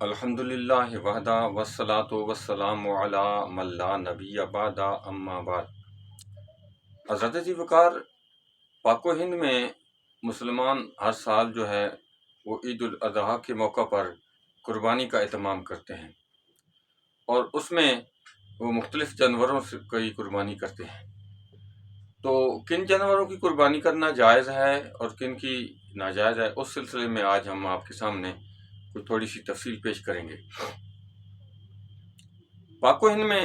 الحمدللہ وحدہ والصلاۃ والسلام علی من لا نبی بعد اما بعد۔ حضرت جی وقار، پاک و ہند میں مسلمان ہر سال جو ہے وہ عید الاضحیٰ کے موقع پر قربانی کا اہتمام کرتے ہیں، اور اس میں وہ مختلف جانوروں سے کی قربانی کرتے ہیں۔ تو کن جانوروں کی قربانی کرنا جائز ہے اور کن کی ناجائز ہے، اس سلسلے میں آج ہم آپ کے سامنے کوئی تھوڑی سی تفصیل پیش کریں گے۔ پاک و ہند میں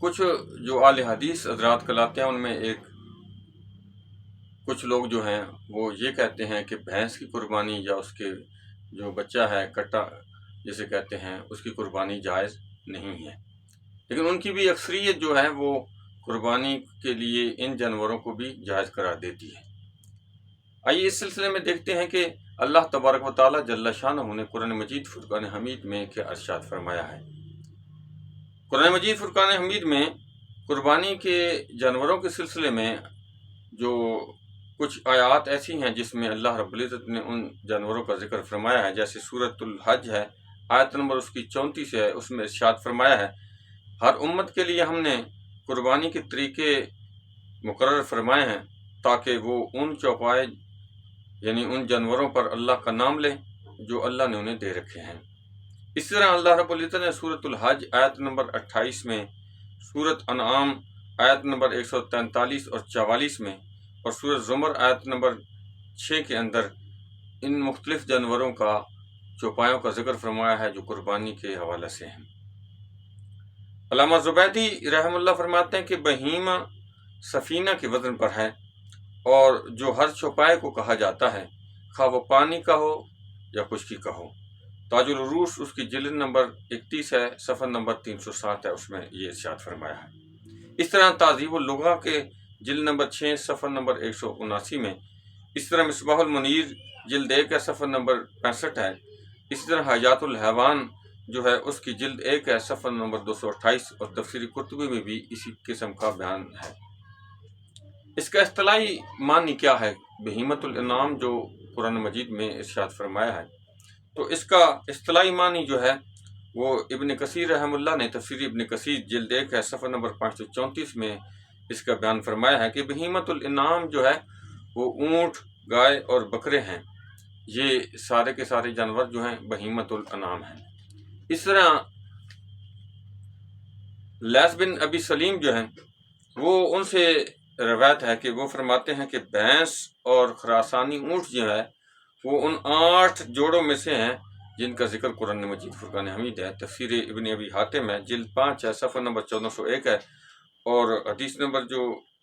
کچھ جو اہل حدیث حضرات کہلاتے ہیں، ان میں کچھ لوگ جو ہیں وہ یہ کہتے ہیں کہ بھینس کی قربانی یا اس کے جو بچہ ہے کٹا جسے کہتے ہیں، اس کی قربانی جائز نہیں ہے، لیکن ان کی بھی اکثریت جو ہے وہ قربانی کے لیے ان جانوروں کو بھی جائز قرار دیتی ہے۔ آئیے اس سلسلے میں دیکھتے ہیں کہ اللہ تبارک و تعالیٰ جل شانہ نے قرآن مجید فرقان حمید میں کیا ارشاد فرمایا ہے۔ قرآن مجید فرقان حمید میں قربانی کے جانوروں کے سلسلے میں جو کچھ آیات ایسی ہیں جس میں اللہ رب العزت نے ان جانوروں کا ذکر فرمایا ہے، جیسے سورۃ الحج ہے، آیت نمبر اس کی 34 ہے، اس میں ارشاد فرمایا ہے ہر امت کے لیے ہم نے قربانی کے طریقے مقرر فرمائے ہیں تاکہ وہ ان چوپائے یعنی ان جانوروں پر اللہ کا نام لیں جو اللہ نے انہیں دے رکھے ہیں۔ اس طرح اللہ رب العزت نے سورۃ الحج آیت نمبر 28 میں، سورۃ انعام آیت نمبر 143 اور 44 میں، اور سورۃ زمر آیت نمبر 6 کے اندر ان مختلف جانوروں کا چوپایوں کا ذکر فرمایا ہے جو قربانی کے حوالے سے ہیں۔ علامہ زبیدی رحم اللہ فرماتے ہیں کہ بہیمہ سفینہ کے وزن پر ہے، اور جو ہر چوپائے کو کہا جاتا ہے، خواہ وہ پانی کا ہو یا خشکی کا ہو۔ تاج العروش اس کی جلد نمبر 31 ہے، صفحہ نمبر 307 ہے، اس میں یہ ارشاد فرمایا ہے۔ اس طرح تہذیب اللغہ کے جلد نمبر 6 صفحہ نمبر 179 میں، اس طرح مصباح المنیر جلد 1 ہے، صفحہ نمبر 65 ہے، اسی طرح حیات الحیوان جو ہے اس کی جلد 1 ہے، صفحہ نمبر 228، اور تفسیر قرطبی میں بھی اسی قسم کا بیان ہے۔ اس کا اصطلاحی معنی کیا ہے؟ بہیمۃ الانعام جو قرآن مجید میں ارشاد فرمایا ہے، تو اس کا اصطلاحی معنی جو ہے وہ ابن کثیر رحم اللہ نے تفسیر ابن کثیر جلد 1 ہے، صفحہ نمبر 534 میں اس کا بیان فرمایا ہے کہ بہیمۃ الانعام جو ہے وہ اونٹ، گائے اور بکرے ہیں، یہ سارے کے سارے جانور جو ہیں بہیمۃ الانعام ہیں۔ اس طرح لیث بن ابی سلیم جو ہیں وہ ان سے روایت ہے کہ وہ فرماتے ہیں کہ بھینس اور خراسانی اونٹ جو ہے وہ ان 8 جوڑوں میں سے ہیں جن کا ذکر قرآن مجید فرقان حمید ہے۔ تفسیر ابن ابی حاتم ہے، جلد 5 ہے، صفحہ نمبر 1401 ہے، اور حدیث نمبر جو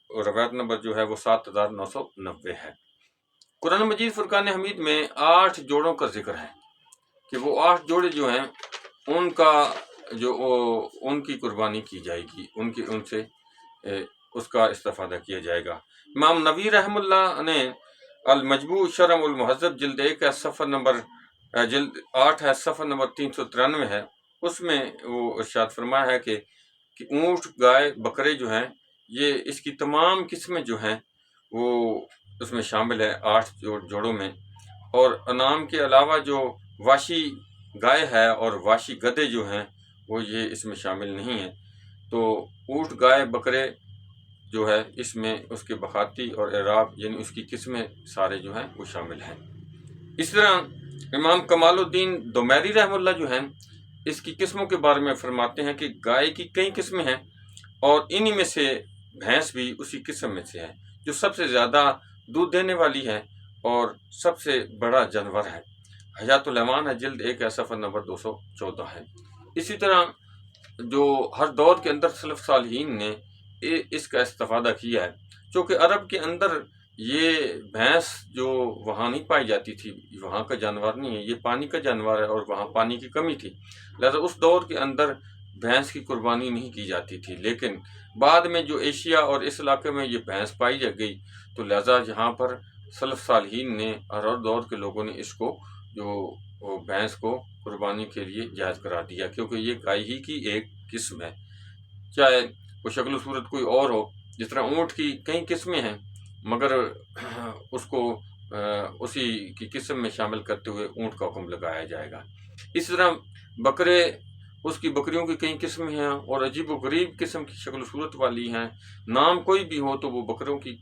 روایت نمبر جو ہے وہ 7990 ہے۔ قرآن مجید فرقان حمید میں 8 جوڑوں کا ذکر ہے کہ وہ 8 جوڑے جو ہیں ان کا ان کی قربانی کی جائے گی، ان سے اس کا استفادہ کیا جائے گا۔ امام نووی رحم اللہ نے المجموع شرح المہذب جلد 1 ہے، صفحہ نمبر جلد 8 ہے، صفحہ نمبر 393 ہے، اس میں وہ ارشاد فرمایا ہے کہ اونٹ، گائے، بکرے جو ہیں یہ اس کی تمام قسمیں جو ہیں وہ اس میں شامل ہے 8 جوڑوں میں، اور انعام کے علاوہ جو واشی گائے ہے اور واشی گدھے جو ہیں وہ یہ اس میں شامل نہیں ہیں۔ تو اونٹ، گائے، بکرے جو ہے اس میں اس کے بخاتی اور اعراب یعنی اس کی قسمیں سارے جو ہیں وہ شامل ہیں۔ اس طرح امام کمال الدین دومیری رحم اللہ جو ہیں اس کی قسموں کے بارے میں فرماتے ہیں کہ گائے کی کئی قسمیں ہیں، اور انہی میں سے بھینس بھی اسی قسم میں سے ہے جو سب سے زیادہ دودھ دینے والی ہے اور سب سے بڑا جانور ہے۔ حیات الحیوان ہے، جلد 1 ہے، صفحہ نمبر 214 ہے۔ اسی طرح جو ہر دور کے اندر سلف صالحین نے اس کا استفادہ کیا ہے، چونکہ عرب کے اندر یہ بھینس جو وہاں نہیں پائی جاتی تھی، وہاں کا جانور نہیں ہے، یہ پانی کا جانور ہے، اور وہاں پانی کی کمی تھی، لہذا اس دور کے اندر بھینس کی قربانی نہیں کی جاتی تھی۔ لیکن بعد میں جو ایشیا اور اس علاقے میں یہ بھینس پائی گئی، تو لہذا یہاں پر سلف صالحین نے ہر دور کے لوگوں نے اس کو جو بھینس کو قربانی کے لیے جائز قرار دیا، کیونکہ یہ گائے ہی کی ایک قسم ہے، چاہے وہ شکل و صورت کوئی اور ہو۔ جس طرح اونٹ کی کئی قسمیں ہیں، مگر اس کو اسی کی قسم میں شامل کرتے ہوئے اونٹ کا حکم لگایا جائے گا۔ اس طرح بکرے اس کی بکریوں کی کئی قسم ہیں اور عجیب و غریب قسم کی شکل و صورت والی ہیں، نام کوئی بھی ہو تو وہ بکروں کی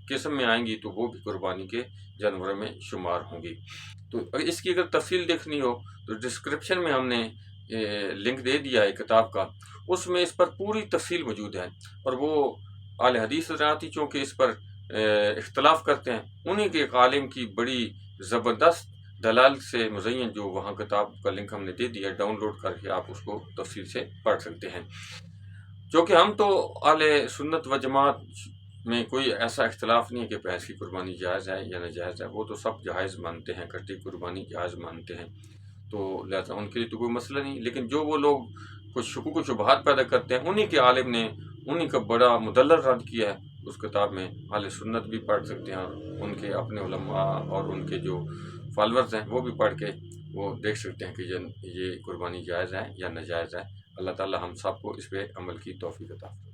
قسم میں آئیں گی تو وہ بھی قربانی کے جانوروں میں شمار ہوں گی۔ تو اس کی اگر تفصیل دیکھنی ہو تو ڈسکرپشن میں ہم نے لنک دے دیا ہے کتاب کا، اس میں اس پر پوری تفصیل موجود ہے، اور وہ اہل حدیث حضرات ہی چونکہ اس پر اختلاف کرتے ہیں، انہی کے ایک عالم کی بڑی زبردست دلال سے مزین جو وہاں کتاب کا لنک ہم نے دے دیا، ڈاؤن لوڈ کر کے آپ اس کو تفصیل سے پڑھ سکتے ہیں۔ چونکہ ہم تو اہل سنت و جماعت میں کوئی ایسا اختلاف نہیں ہے کہ بھینس کی قربانی جائز ہے یا ناجائز ہے، وہ تو سب جائز مانتے ہیں، کٹی قربانی جائز مانتے ہیں، تو لہٰذا ان کے لیے تو کوئی مسئلہ نہیں۔ لیکن جو وہ لوگ کچھ شکوک و شبہات پیدا کرتے ہیں، انہی کے عالم نے انہی کا بڑا مدلل رد کیا ہے اس کتاب میں، اہل سنت بھی پڑھ سکتے ہیں، اور ان کے اپنے علماء اور ان کے جو فالورز ہیں وہ بھی پڑھ کے وہ دیکھ سکتے ہیں کہ یہ قربانی جائز ہے یا ناجائز ہے۔ اللہ تعالی ہم سب کو اس پہ عمل کی توفیق عطا فرمائے۔